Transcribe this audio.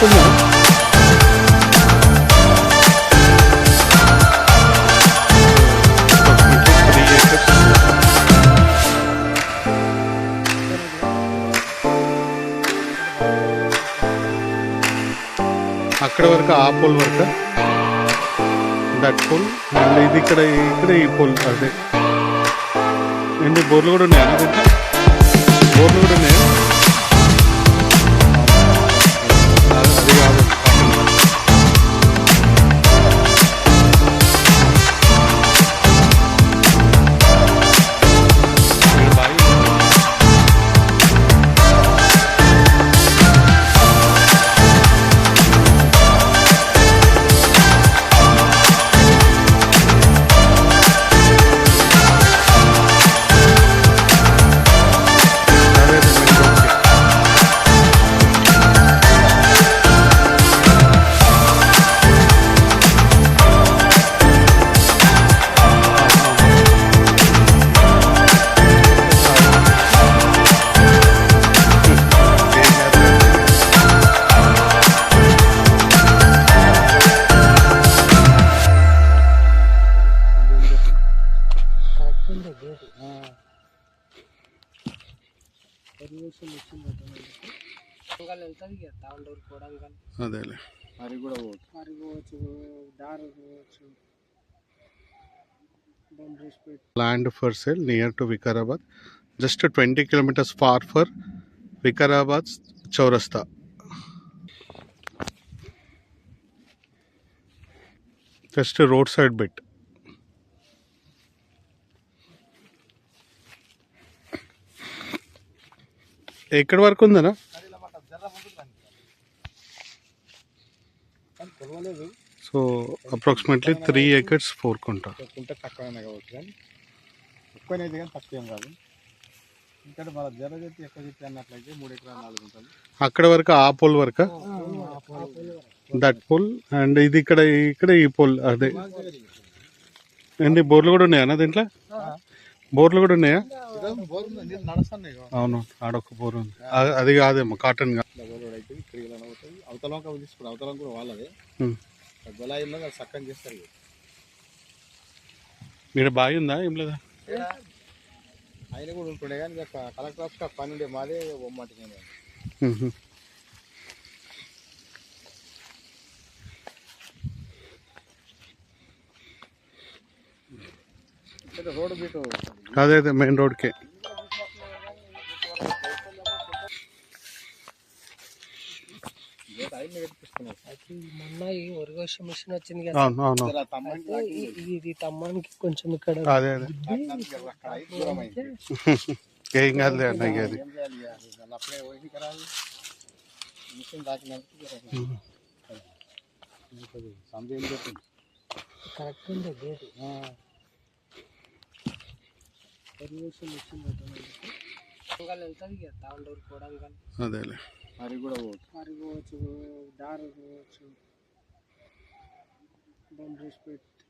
వరకు ఉందా? అక్కడ వరకు ఆ పోల్ వరకు దట్ పోల్ అండ్ ఇది ఇక్కడ ఈ పోల్ అదే ఎన్ని బోర్లు కూడా ఉన్నాయా దీంట్లో? బోర్లు కూడా ఉన్నాయా? అది కాదు అదేలే land for sale near to Vikarabad, just 20 kilometers far for Vikarabad Chaurasta. Just a roadside bit. ఎక్కడి వరకు ఉందనా? సో అప్రాక్సిమేట్లీ 3 acres 4 కుంటా. తక్కువనే కావచ్చు కానీ ఎక్కువనైతే కానీ తక్కువ ఏం కాదు. ఇంకా మన జర చెట్టు ఎక్కువ చెట్టు అన్నట్లయితే 3 ఎకరాలు 4 గుంటలు. అక్కడ వరకు ఆ పోల్ వరకు దట్ పోల్ అండ్ ఇది ఇక్కడ ఈ పోల్ అదే ఎన్ని బోర్లు కూడా ఉన్నాయా దీంట్లో? బోర్లు కూడా ఉన్నాయా? అవును ఆడొక్క బోర్ ఉంది. అది కాదేమో కాటన్ అవతలం తీసుకుని అవతలం కూడా వాళ్ళదే గొలాయి ఉన్నది అది చక్కని చేస్తారు. మీరు బావి ఉందా ఏం లేదా? ఆయన కూడా ఉంటుండే కానీ కలెక్టర్ ఆఫీస్ పని ఉండే మాదే బొమ్మటి రోడ్ బిటు అదే మెయిన్ రోడ్కే. మొన్న ఈ ఒరిగోష మిషన్ వచ్చింది కదా, ఇది తమ్మానికి కొంచెం ఇక్కడ అదే ఏం కాదులే అన్నయ్య అది. కరెక్ట్ ఉంది గేట్. అదేలే మరి కూడా పోవచ్చు, దారి పోవచ్చు, బౌండరీస్ పెట్టి